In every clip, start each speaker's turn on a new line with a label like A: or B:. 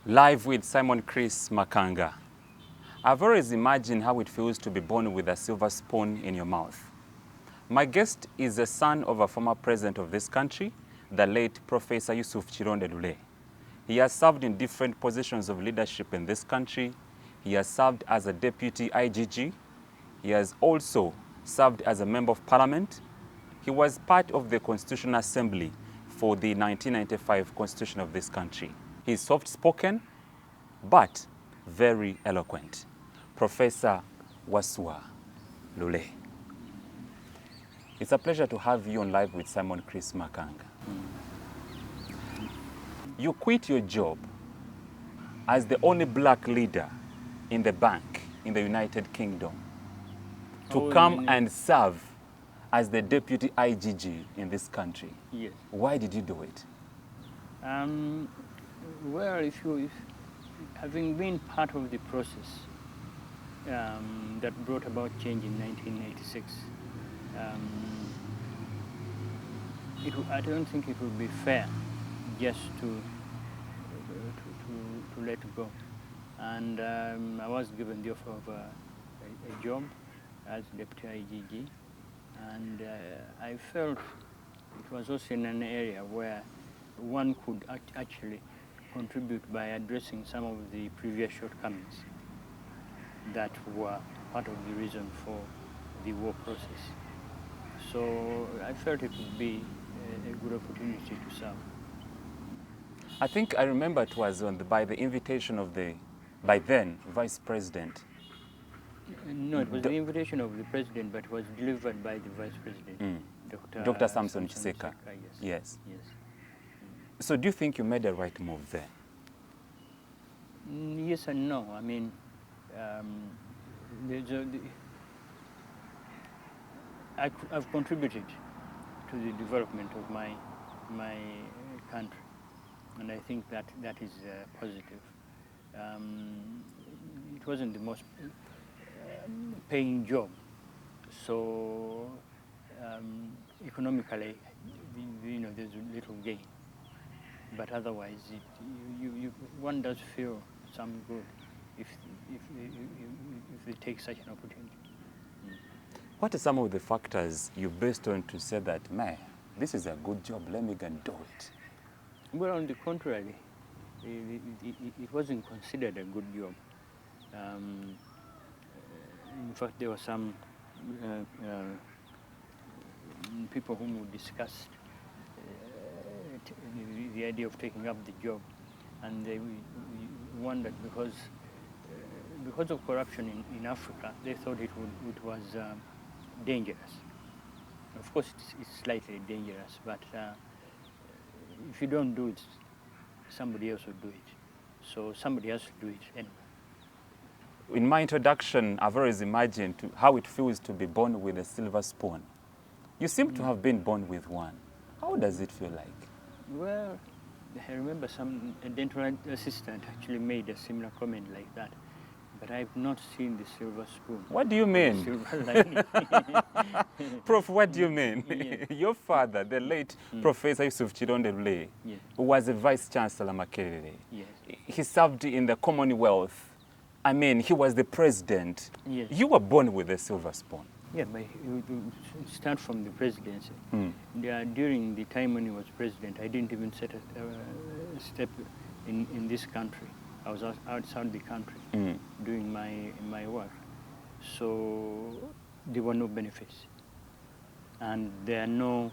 A: Live with Simon Chris Makanga. I've always imagined how it feels to be born with a silver spoon in your mouth. My guest is the son of a former president of this country, the late Professor Yusuf Kironde Lule. He has served in different positions of leadership in this country. He has served as a deputy IGG. He has also served as a member of parliament. He was part of the Constitutional Assembly for the 1995 Constitution of this country. He's soft-spoken, but very eloquent. Professor Wasswa Lule. It's a pleasure to have you on Live with Simon Chris Makanga. You quit your job as the only black leader in the bank in the United Kingdom to come and serve as the deputy IGG in this country.
B: Yes.
A: Why did you do it?
B: Well, if having been part of the process that brought about change in 1986, I don't think it would be fair just to let go. And I was given the offer of a job as deputy IGG, and I felt it was also in an area where one could actually contribute by addressing some of the previous shortcomings that were part of the reason for the war process. So I felt it would be a good opportunity to serve.
A: I think I remember it was by the invitation of the, by then, Vice President.
B: No, it was the invitation of the President, but it was delivered by the Vice President,
A: Dr. Sanctions. Yes.
B: Yes.
A: So do you think you made the right move there?
B: Yes and no. I mean, I've contributed to the development of my country, and I think that is positive. It wasn't the most paying job, so economically, there's little gain. But otherwise, one does feel some good if they take such an opportunity.
A: What are some of the factors you based on to say that, man, this is a good job, let me go and do it?
B: Well, on the contrary, it wasn't considered a good job. In fact, there were some people whom we discussed the idea of taking up the job, and they wondered because of corruption in Africa, they thought it was dangerous. Of course, it's slightly dangerous, but if you don't do it, somebody else will do it. So somebody else will do it anyway.
A: In my introduction, I've always imagined how it feels to be born with a silver spoon. You seem to have been born with one. How does it feel like?
B: Well, I remember a dental assistant actually made a similar comment like that, but I've not seen the silver spoon.
A: What do you mean?
B: Silver lining.
A: Prof, what do you mean?
B: Yes.
A: Your father, the late Professor Yusuf Kironde Lule,
B: Yes.
A: who was a Vice Chancellor Makerere,
B: Yes.
A: he served in the Commonwealth. I mean, he was the president.
B: Yes.
A: You were born with a silver spoon.
B: Yeah, but start from the presidency. During the time when he was president, I didn't even set a step in this country. I was outside the country doing my work. So there were no benefits. And there are no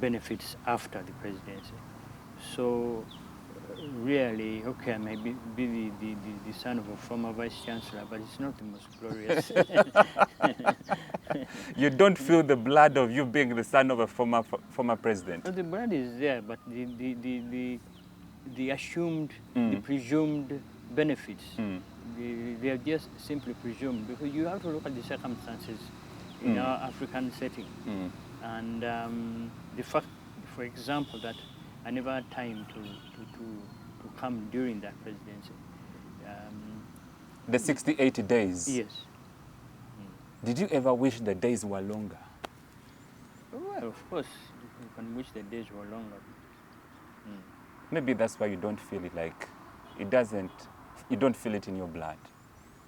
B: benefits after the presidency. So really, okay, I may be the son of a former vice chancellor, but it's not the most glorious.
A: You don't feel the blood of you being the son of a former president?
B: No, the blood is there, but the assumed, the presumed benefits, they are just simply presumed, because you have to look at the circumstances in our African setting. And the fact, for example, that I never had time to come during that presidency.
A: The 60-80 days?
B: Yes.
A: Did you ever wish the days were longer?
B: Well, of course, you can wish the days were longer.
A: Maybe that's why you don't feel it, like it doesn't, you don't feel it in your blood.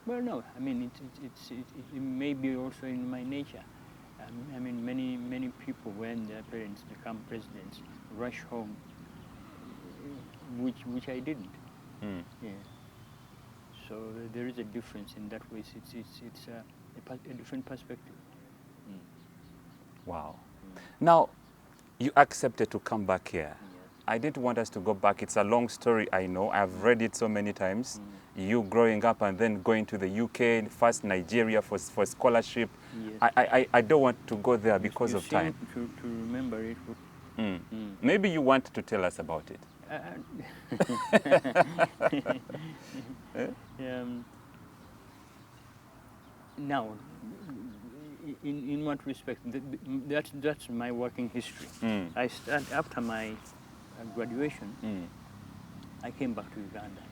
B: Well, no, I mean, it may be also in my nature. I mean, many people, when their parents become presidents, rush home, which I didn't. Yeah. So there is a difference in that way. It's a different perspective.
A: Wow. Now, you accepted to come back here.
B: Yes.
A: I didn't want us to go back. It's a long story, I know. I've read it so many times. You growing up and then going to the UK, first Nigeria for scholarship.
B: Yes.
A: I don't want to go there because
B: You
A: of time.
B: seem to remember it.
A: Maybe you want to tell us about it.
B: Now, in what respect? That's my working history. I start after my graduation. I came back to Uganda,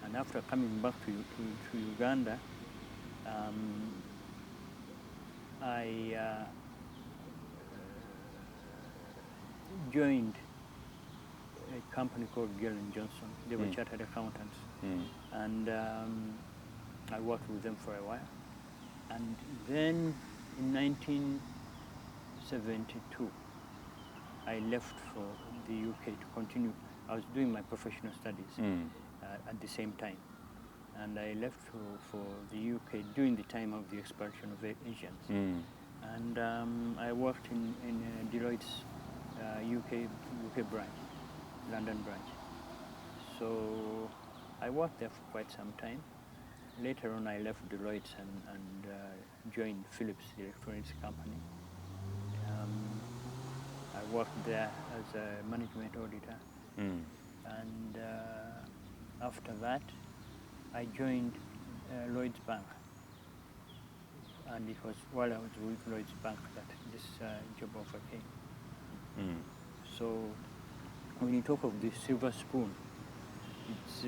B: and after coming back to Uganda, I joined a company called Gill & Johnson. They were chartered accountants, and I worked with them for a while. And then in 1972, I left for the UK to continue. I was doing my professional studies at the same time. And I left for the UK during the time of the expulsion of Asians. And I worked in Deloitte's UK branch, London branch. So I worked there for quite some time. Later on, I left Deloitte and joined Philips, the electronics company. I worked there as a management auditor. And after that, I joined Lloyd's Bank. And it was while I was with Lloyd's Bank that this job offer came. So when you talk of the silver spoon, it's,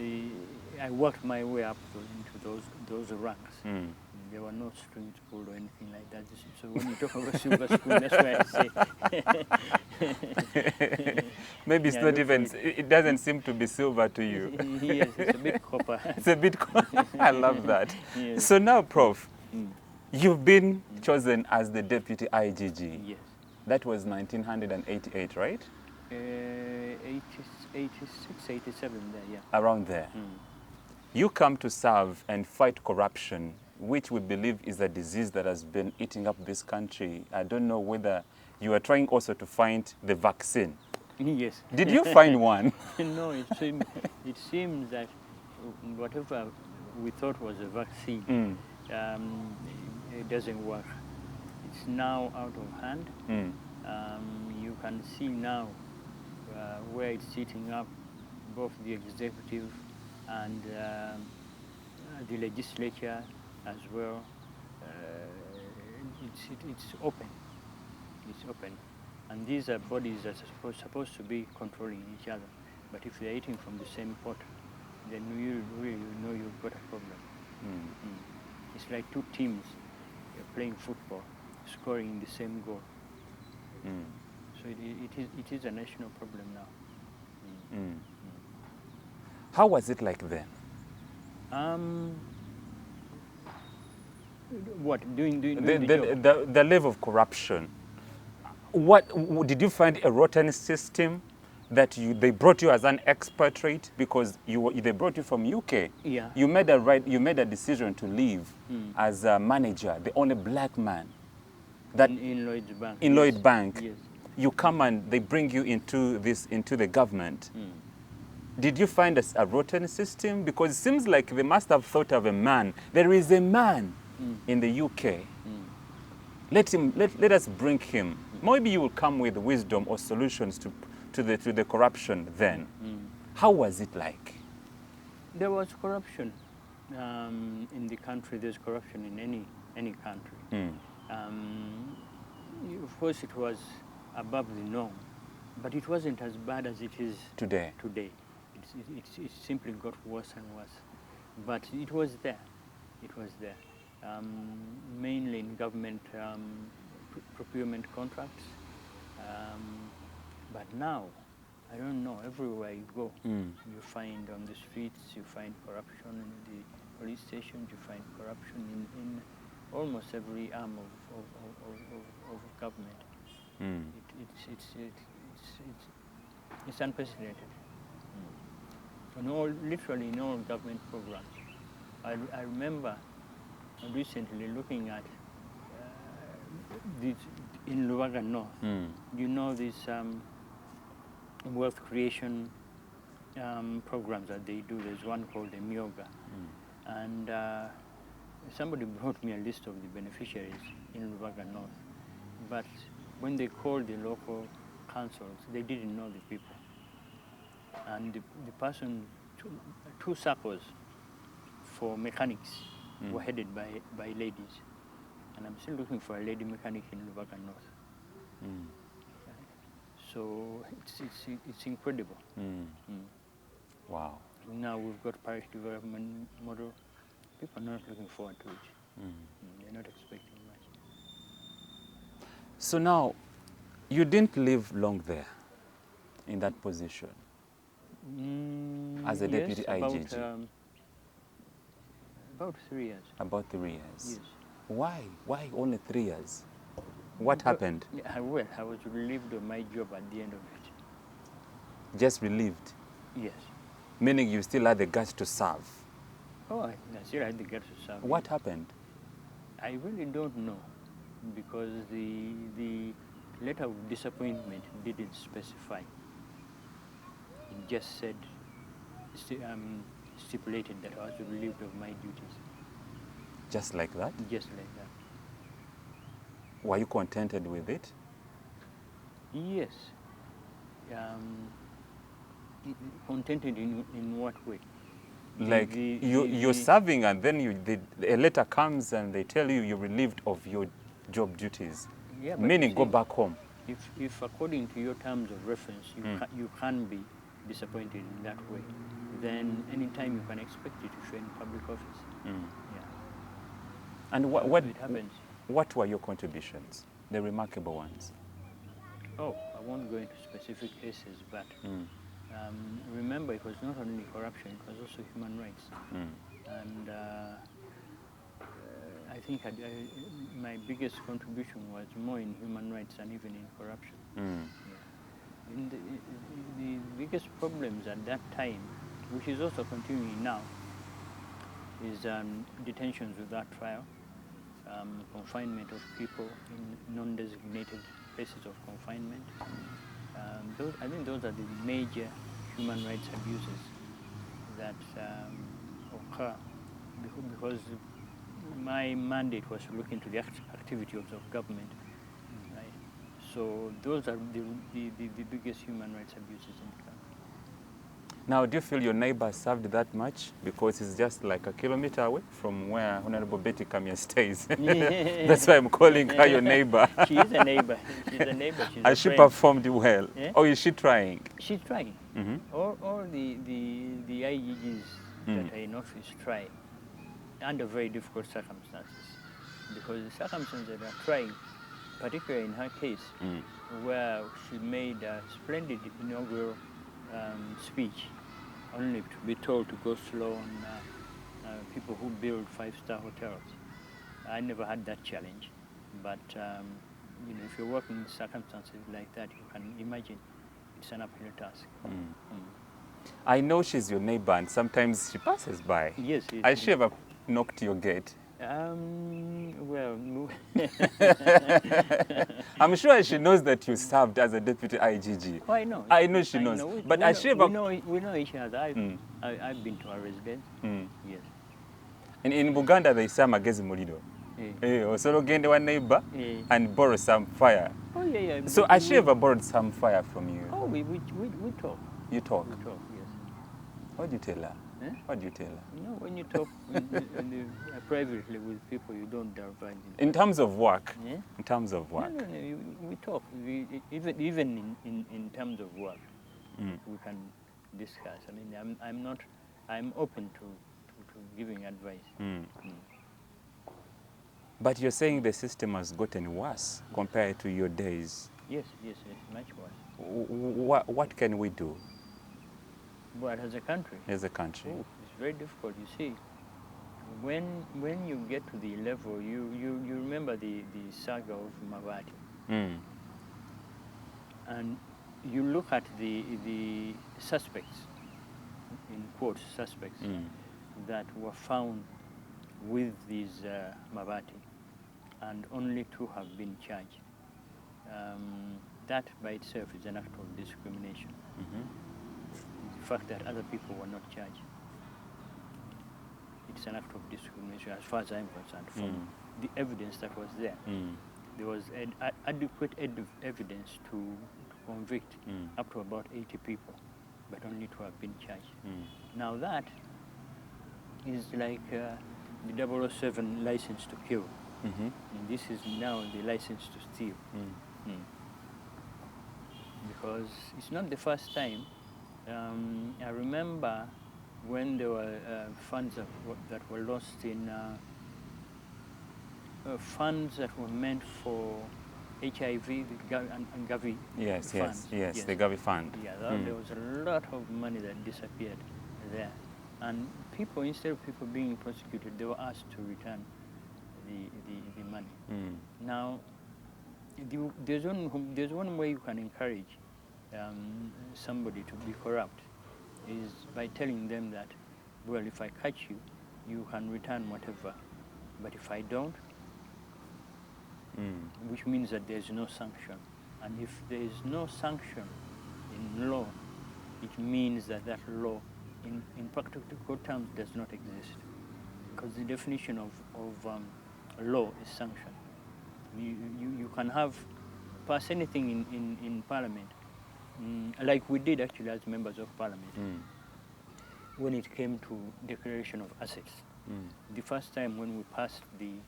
B: I worked my way up into those ranks. There were no strings pulled or anything like that. So when you talk of a silver spoon, that's why I say.
A: Maybe it's not even, it doesn't seem to be silver to you.
B: Yes, it's a bit copper.
A: It's a bit copper. I love that.
B: Yes.
A: So now, Prof, you've been chosen as the deputy IGG.
B: Yes.
A: That was 1988, right?
B: 86, 87 there, yeah.
A: Around there. You come to serve and fight corruption, which we believe is a disease that has been eating up this country. I don't know whether you are trying also to find the vaccine.
B: Yes.
A: Did you find one?
B: No, it seems that whatever we thought was a vaccine, it doesn't work. It's now out of hand. You can see now where it's sitting up, both the executive and the legislature as well. It's open. It's open. And these are bodies that are supposed to be controlling each other. But if they're eating from the same pot, then you really know you've got a problem. It's like two teams playing football, scoring the same goal. So it is a national problem now.
A: How was it like then?
B: What doing
A: the level of corruption? What did you find a rotten system that they brought you as an expatriate because they brought you from UK?
B: Yeah.
A: You made a decision to leave as a manager, the only black man. That
B: in Lloyd's Bank.
A: In Lloyd Bank.
B: Yes.
A: You come and they bring you into the government. Did you find a rotten system? Because it seems like they must have thought of a man. There is a man in the UK. Let us bring him. Maybe you will come with wisdom or solutions to the corruption then. How was it like?
B: There was corruption in the country. There's corruption in any country. Of course, it was above the norm, but it wasn't as bad as it is
A: today.
B: It simply got worse and worse. But it was there. It was there. Mainly in government procurement contracts. But now, I don't know, everywhere you go, you find on the streets, you find corruption in the police stations, you find corruption in almost every arm of government. It's unprecedented. Literally in all government programs. I remember recently looking at this in Uganda North. You know these wealth creation programs that they do. There's one called the Myoga. And somebody brought me a list of the beneficiaries in Uganda North. But when they called the local councils, they didn't know the people. And the person, two circles for mechanics were headed by ladies. And I'm still looking for a lady mechanic in Uganda North. So it's incredible.
A: Wow.
B: Now we've got parish development model. People are not looking forward to it. They're not expecting much.
A: So now, you didn't live long there in that position as a deputy IGG?
B: About 3 years.
A: About 3 years?
B: Yes.
A: Why? Why only 3 years? What happened?
B: Well, I was relieved of my job at the end of it.
A: Just relieved?
B: Yes.
A: Meaning you still had the guts to serve?
B: Oh, I still had the guts to serve.
A: What happened?
B: I really don't know, because the letter of disappointment didn't specify. It just said, stipulated that I was relieved of my duties.
A: Just like that?
B: Just like that.
A: Were you contented with it?
B: Yes. Contented in what way?
A: Like you're serving and then a letter comes and they tell you you're relieved of your job duties.
B: Yeah,
A: meaning go back home.
B: If according to your terms of reference you can be disappointed in that way, then anytime you can expect it if you're in public office. Yeah.
A: And
B: it happens.
A: What were your contributions, the remarkable ones?
B: Oh, I won't go into specific cases, but remember, it was not only corruption, it was also human rights. And I think my biggest contribution was more in human rights than even in corruption. Yeah. The biggest problems at that time, which is also continuing now, is detentions without trial, confinement of people in non-designated places of confinement. I think those are the major human rights abuses that occur, because my mandate was to look into the activity of government. Right? So those are the biggest human rights abuses in the country.
A: Now, do you feel your neighbor served that much? Because it's just like a kilometer away from where Honorable Betty Kamya stays. That's why I'm calling her your neighbor.
B: She is a neighbor. She's a neighbor. She's
A: Has she performed well?
B: Yeah?
A: Or is she trying?
B: She's trying. All the IGGs that are in office try under very difficult circumstances. Because the circumstances that are trying, particularly in her case, where she made a splendid inaugural speech, only to be told to go slow on people who build five-star hotels. I never had that challenge, but if you're working in circumstances like that, you can imagine it's an uphill task.
A: I know she's your neighbor, and sometimes she passes by.
B: Yes.
A: Has she ever knocked your gate?
B: Well, no.
A: I'm sure she knows that you served as a deputy IGG.
B: Oh, I know.
A: I know she knows. But has she ever...
B: We know each other. I've been to her residence. Yes.
A: In Uganda, they say magezi muliro. So gende one neighbor and borrow some fire.
B: Oh, yeah.
A: So has she ever borrowed some fire from you?
B: Oh, we talk.
A: You talk?
B: We talk, yes.
A: What do you tell her? What do you tell her?
B: When you talk privately with people, you don't divulge.
A: In terms of work?
B: Yeah?
A: In terms of work?
B: No, we talk. Even in terms of work, we can discuss. I mean, I'm open to giving advice.
A: But you're saying the system has gotten worse compared to your days.
B: Yes, yes, yes, much worse.
A: What can we do
B: But as a country,
A: as a country?
B: oh, it's very difficult. You see, when you get to the level, you remember the saga of Mabati,
A: Mm.
B: and you look at the suspects, in quotes, suspects,
A: Mm.
B: that were found with these Mabati, and only 2 have been charged. That by itself is an act of discrimination.
A: Mm-hmm.
B: The fact that other people were not charged, it's an act of discrimination as far as I'm concerned. From the evidence that was there, there was adequate evidence to convict up to about 80 people, but only 2 have been charged. Now that is like the 007 license to kill.
A: Mm-hmm.
B: And this is now the license to steal. Because it's not the first time. I remember when there were funds that were lost in funds that were meant for HIV and Gavi
A: Yes,
B: funds.
A: yes, the Gavi Fund.
B: Yeah, there was a lot of money that disappeared there. And people, instead of people being prosecuted, they were asked to return the money. Now, there's one way you can encourage somebody to be corrupt, is by telling them that, well, if I catch you, you can return whatever, but if I don't, which means that there's no sanction. And if there is no sanction in law, it means that that law, in practical terms, does not exist. Because the definition of law is sanction. You can pass anything in Parliament, like we did actually as members of Parliament, when it came to declaration of assets. The first time when we passed the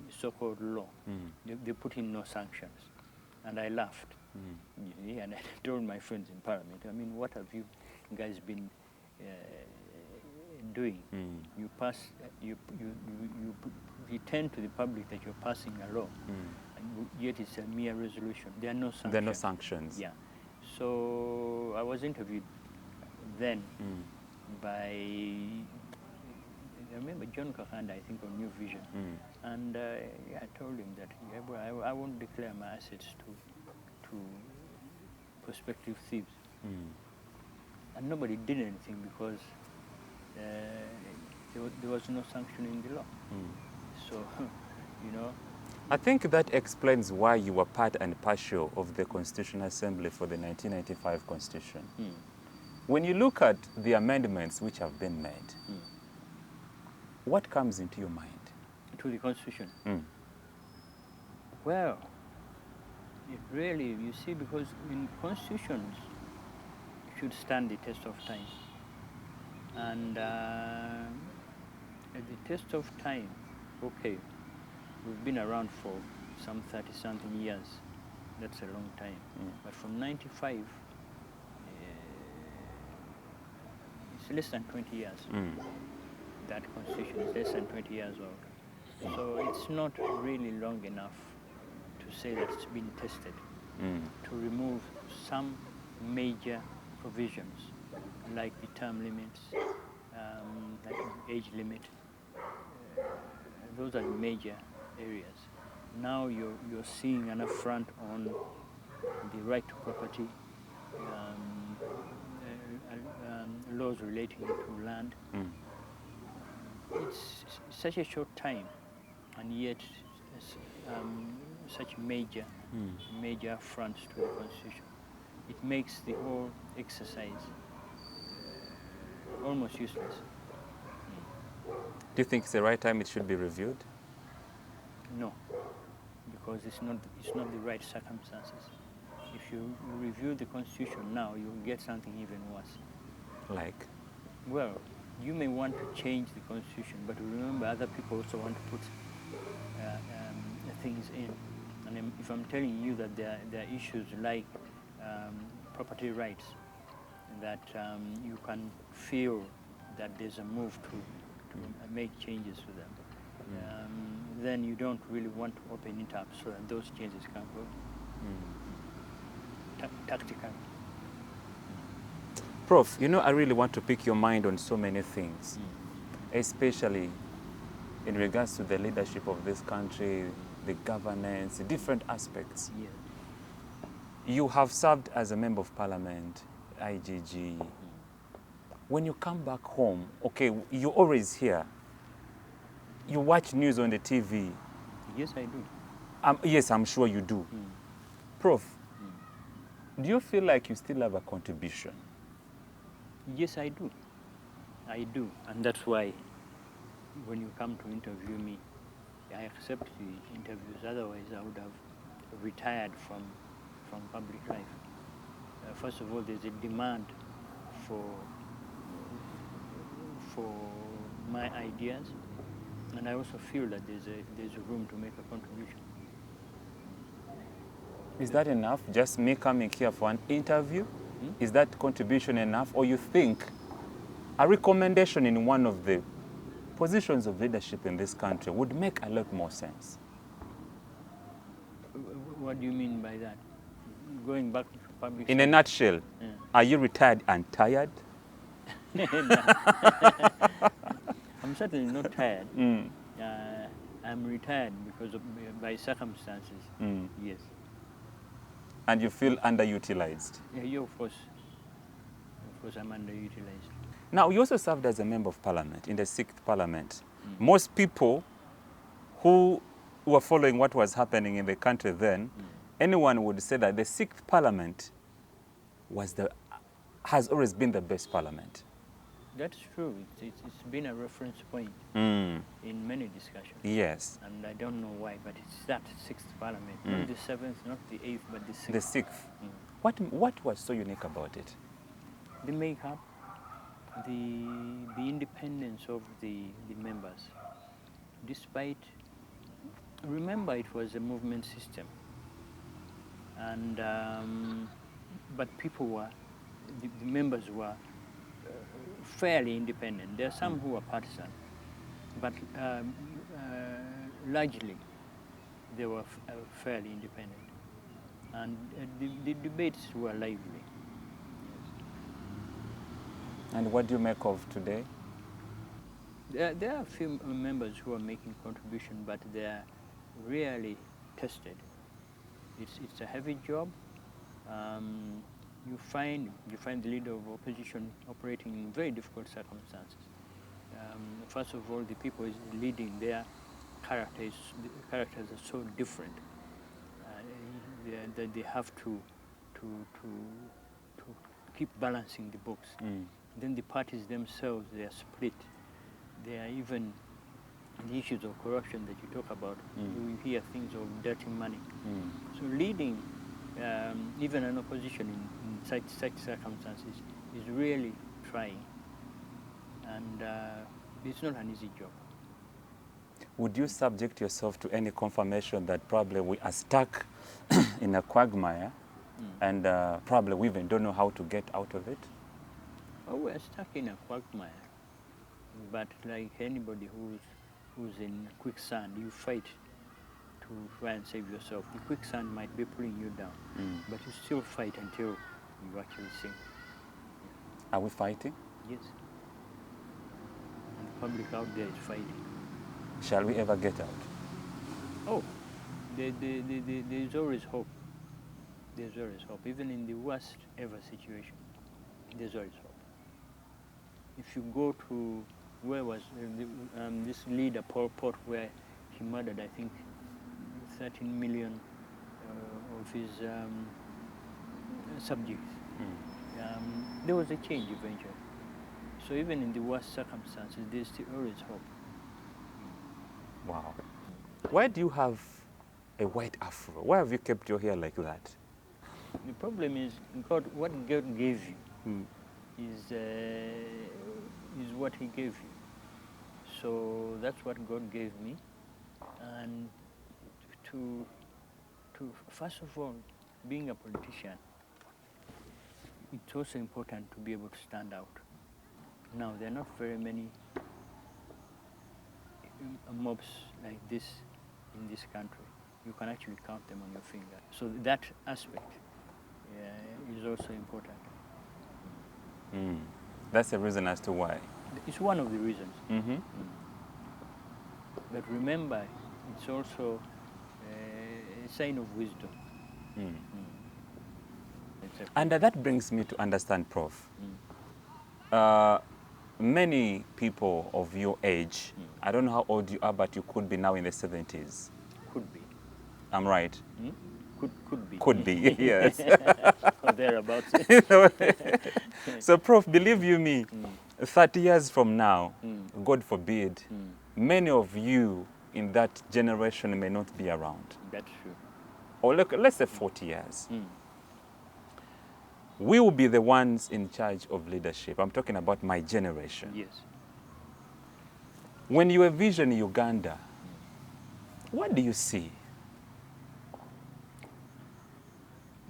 B: so-called law, they put in no sanctions. And I laughed. And I told my friends in Parliament, I mean, what have you guys been doing? You pass, you pretend to the public that you're passing a law, and yet it's a mere resolution. There are no sanctions.
A: There are no sanctions.
B: Yeah. So I was interviewed then by, I remember John Kakanda, I think, on New Vision. And I told him that, yeah, well, I won't declare my assets to prospective thieves. And nobody did anything because there was no sanction in the law. So, you know.
A: I think that explains why you were part and parcel of the Constitutional Assembly for the 1995 Constitution. When you look at the amendments which have been made, what comes into your mind?
B: To the Constitution? Well, it really, you see, because in constitutions, it should stand the test of time. And at the test of time, okay, we've been around for some 30-something years. That's a long time. But from 95, it's less than 20 years. That constitution is less than 20 years old. So it's not really long enough to say that it's been tested, to remove some major provisions, like the term limits, like the age limit. Those are the major areas. Now you're seeing an affront on the right to property, laws relating to land. It's such a short time, and yet such major affronts to the Constitution. It makes the whole exercise almost useless.
A: Do you think it's the right time it should be reviewed?
B: No, because it's not the right circumstances. If you review the Constitution now, you'll get something even worse.
A: Like?
B: Well, you may want to change the Constitution, but remember, other people also want to put things in. And if I'm telling you that there are issues like property rights, that you can feel that there's a move to make changes to them, then you don't really want to open it up so that those changes can go. tactical.
A: Prof, you know, I really want to pick your mind on so many things, especially in regards to the leadership of this country, the governance, different aspects.
B: Yes.
A: You have served as a member of parliament, IGG. When you come back home, okay, you're always here. You watch news on the TV.
B: Yes, I do.
A: Yes, I'm sure you do. Prof, do you feel like you still have a contribution?
B: Yes, I do. I do. And that's why when you come to interview me, I accept the interviews. Otherwise, I would have retired from public life. First of all, there's a demand for my ideas, and I also feel that there's a room to make a contribution.
A: Is that enough? Just me coming here for an interview? Is that contribution enough? Or you think a recommendation in one of the positions of leadership in this country would make a lot more sense?
B: What do you mean by that? Going back to public
A: In a nutshell, are you retired and tired?
B: I'm certainly not tired. I'm retired because of by circumstances. Yes.
A: And you feel underutilized?
B: Yeah, of course. Of course, I'm underutilized.
A: Now, you also served as a member of parliament in the 6th parliament. Most people who were following what was happening in the country then, anyone would say that the 6th parliament has always been the best parliament.
B: That's true. It's been a reference point in many discussions.
A: Yes.
B: And I don't know why, but it's that 6th parliament, not the 7th, not the 8th, but the 6th.
A: The 6th. What was so unique about it?
B: The makeup, the independence of the members. Despite, remember, it was a movement system, and but people were, the members were fairly independent. There are some who were partisan, but largely they were fairly independent, and the debates were lively.
A: And what do you make of today?
B: There are a few members who are making contribution, but they are rarely tested. It's a heavy job. You find the leader of opposition operating in very difficult circumstances. First of all, the people leading their characters are so different that they have to keep balancing the books. Then the parties themselves, they are split. There are even the issues of corruption that you talk about. You hear things of dirty money. So leading even an opposition in such circumstances is really trying, and it's not an easy job.
A: Would you subject yourself to any confirmation that probably we are stuck in a quagmire and probably we even don't know how to get out of it?
B: Oh, we're stuck in a quagmire, but like anybody who's in quicksand, you fight to try and save yourself. The quicksand might be pulling you down, but you still fight until you actually sink.
A: Are we fighting?
B: Yes. And the public out there is fighting.
A: Shall we ever get out?
B: Oh, there's always hope. There's always hope. Even in the worst ever situation, there's always hope. If you go to, where was this leader, Pol Pot, where he murdered, I think, 13 million of his subjects. There was a change eventually. So even in the worst circumstances, there's still always hope.
A: Wow. Why do you have a white afro? Why have you kept your hair like that?
B: The problem is, what God gave you is what He gave you. So that's what God gave me, and to first of all, being a politician, it's also important to be able to stand out. Now, there are not very many mobs like this in this country. You can actually count them on your finger. So that aspect is also important.
A: That's the reason as to why.
B: It's one of the reasons.
A: Mm-hmm.
B: But remember, it's also a sign of wisdom.
A: And that brings me to understand, Prof. Many people of your age, I don't know how old you are, but you could be now in the 70s.
B: Could be.
A: I'm right?
B: Could be.
A: Could be, yes.
B: Or thereabouts.
A: So, Prof, believe you me, 30 years from now, God forbid, many of you in that generation may not be around.
B: That's true.
A: Or let's say 40 years. We will be the ones in charge of leadership. I'm talking about my generation.
B: Yes.
A: When you envision Uganda, what do you see?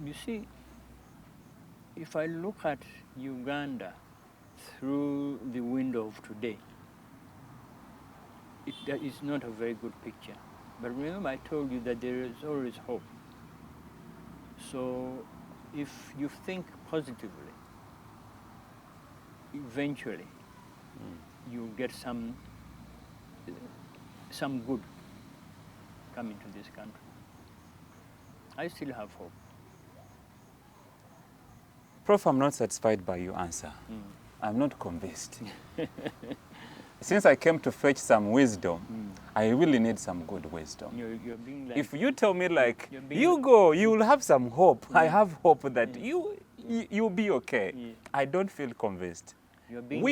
B: You see, if I look at Uganda through the window of today, that is not a very good picture. But remember, I told you that there is always hope. So if you think positively, eventually you'll get some good coming to this country. I still have hope.
A: Prof, I'm not satisfied by your answer. I'm not convinced. Since I came to fetch some wisdom, I really need some good wisdom.
B: You're being like,
A: if you tell me like,
B: being
A: you go, you will have some hope. I have hope that you'll be okay. I don't feel convinced.
B: you're being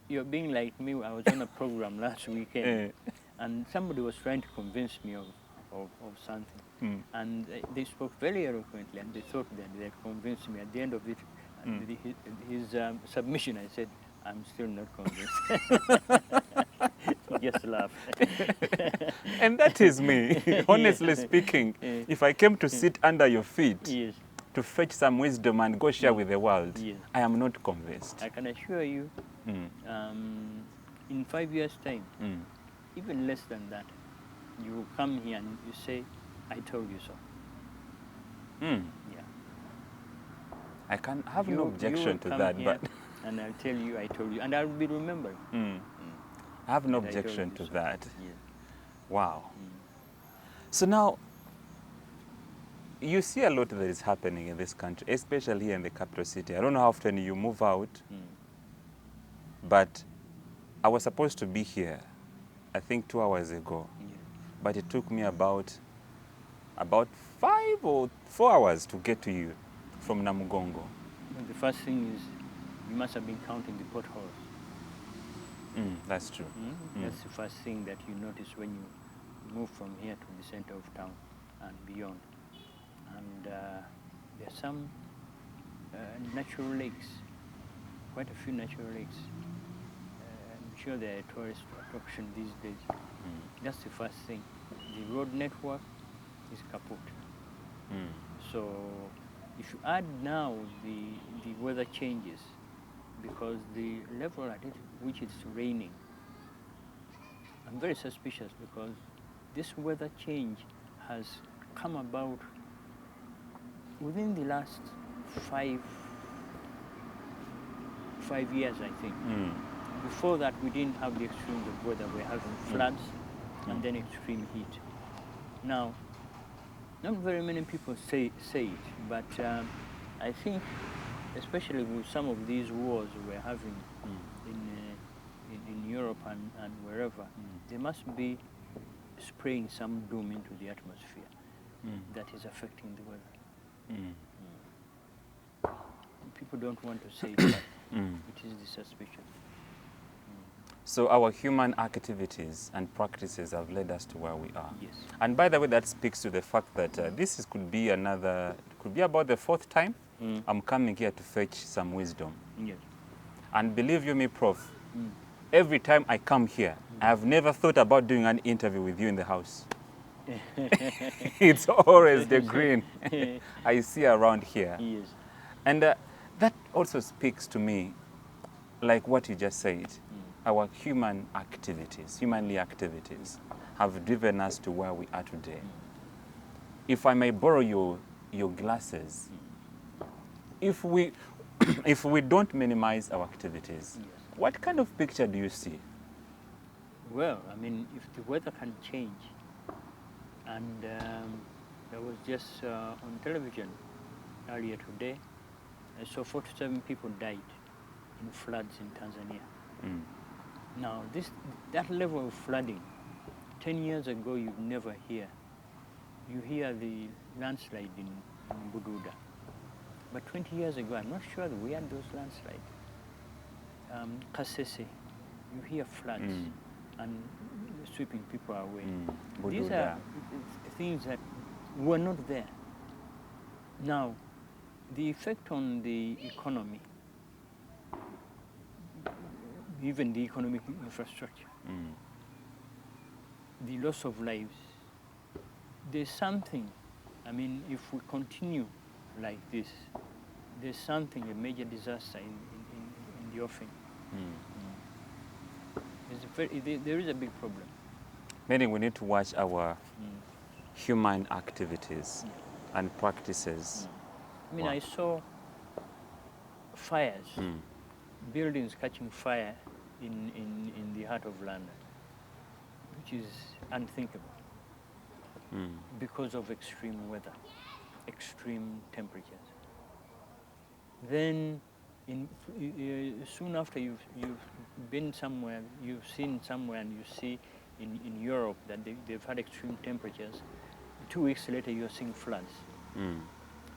B: you're being like me. I was on a program last weekend, and somebody was trying to convince me of something. And they spoke very eloquently, and they thought that they had convinced me. At the end of it, his submission, I said, I'm still not convinced. Just laugh.
A: And that is me, honestly speaking. If I came to sit under your feet to fetch some wisdom and go share with the world, I am not convinced.
B: I can assure you, in 5 years' time, even less than that, you will come here and you say, I told you so. Yeah.
A: I can have no objection to that, but
B: and I'll tell you, I told you, and I'll be remembering.
A: I have no objection to that.
B: Yeah.
A: Wow. So now, you see a lot that is happening in this country, especially here in the capital city. I don't know how often you move out, but I was supposed to be here, I think 2 hours ago. But it took me about 5 or 4 hours to get to you from Namugongo.
B: The first thing is, you must have been counting the potholes.
A: That's true.
B: That's the first thing that you notice when you move from here to the center of town and beyond. And there are some natural lakes, quite a few natural lakes. I'm sure they're a tourist attraction these days. That's the first thing. The road network is kaput. So if you add now the weather changes, because the level at which it's raining, I'm very suspicious, because this weather change has come about within the last five years, I think. Before that, we didn't have the extremes of weather. We're having floods and then extreme heat. Now, not very many people say it, but I think, especially with some of these wars we're having in Europe and wherever, they must be spraying some doom into the atmosphere that is affecting the weather. People don't want to say it, but it is the suspicion.
A: So our human activities and practices have led us to where we are.
B: Yes.
A: And by the way, that speaks to the fact that could be about the 4th time I'm coming here to fetch some wisdom.
B: Yes.
A: And believe you me, Prof, every time I come here, I have never thought about doing an interview with you in the house. It's always the green I see around here.
B: Yes.
A: And that also speaks to me, like what you just said. Our humanly activities have driven us to where we are today. If I may borrow your glasses, if we, if we don't minimize our activities,
B: Yes.
A: what kind of picture do you see?
B: Well, I mean, if the weather can change, and there was just on television earlier today, I saw 47 people died in floods in Tanzania.
A: Mm.
B: Now, that level of flooding, 10 years ago, you'd never hear. You hear the landslide in Bududa. But 20 years ago, I'm not sure that we had those landslides. Kasese, you hear floods and sweeping people away. These
A: Bududa.
B: are things that were not there. Now, the effect on the economy, even the economic infrastructure, the loss of lives, there's something, I mean, if we continue like this, there's something, a major disaster in the offing. There is a big problem.
A: Meaning we need to watch our human activities and practices.
B: I mean,
A: Wow.
B: I saw fires, buildings catching fire in the heart of London, which is unthinkable because of extreme weather, extreme temperatures. Then, soon after you've been somewhere, you've seen somewhere, and you see in Europe that they've had extreme temperatures. 2 weeks later, you're seeing floods.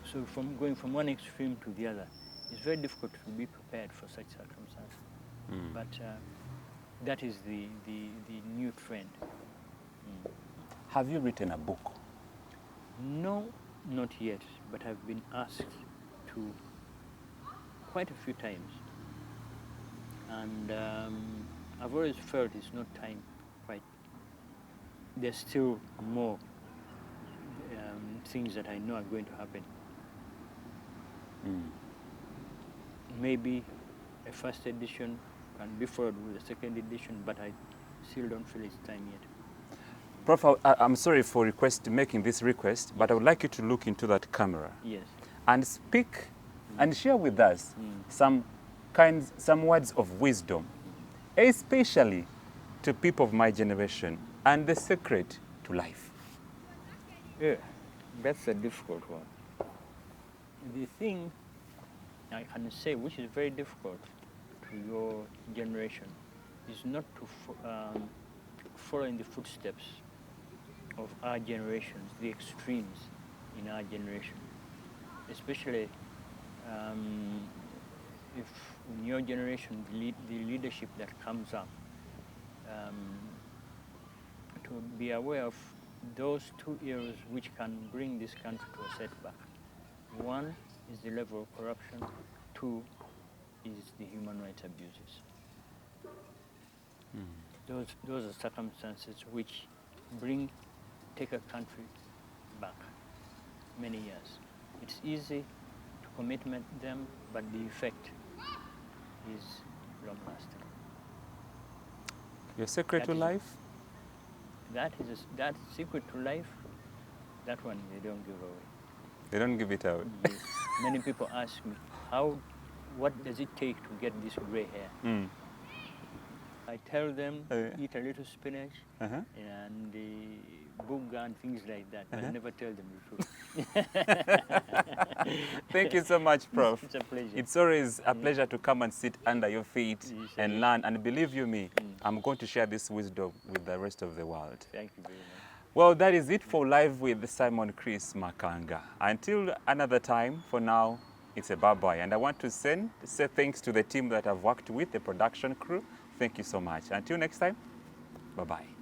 B: So from going from one extreme to the other, it's very difficult to be prepared for such circumstances. But that is the new trend.
A: Have you written a book?
B: No, not yet, but I've been asked to quite a few times. And I've always felt it's not time quite. There's still more things that I know are going to happen. Maybe a first edition can be followed with a second edition, but I still don't feel it's time yet.
A: Prof, I'm sorry for making this request, but I would like you to look into that camera
B: Yes.
A: and speak and share with us some words of wisdom, especially to people of my generation, and the secret to life.
B: Yeah, that's a difficult one. The thing I can say, which is very difficult to your generation, is not to follow in the footsteps of our generations, the extremes in our generation. Especially if in your generation, the leadership that comes up, to be aware of those two areas which can bring this country to a setback. One is the level of corruption. Two is the human rights abuses. Those are circumstances which take a country back many years. It's easy to commit them, but the effect is long-lasting.
A: Your secret to life?
B: That secret to life, that one they don't give away.
A: They don't give it out.
B: Many people ask me, what does it take to get this gray hair? I tell them, eat a little spinach and the booga and things like that, but I never tell them the truth.
A: Thank you so much, Prof.
B: It's a pleasure.
A: It's always a pleasure to come and sit under your feet and learn. And believe you me, I'm going to share this wisdom with the rest of the world.
B: Thank you very much.
A: Well, that is it for Live with Simon Chris Makanga. Until another time, for now, it's a bye-bye. And I want to say thanks to the team that I've worked with, the production crew. Thank you so much. Until next time, bye-bye.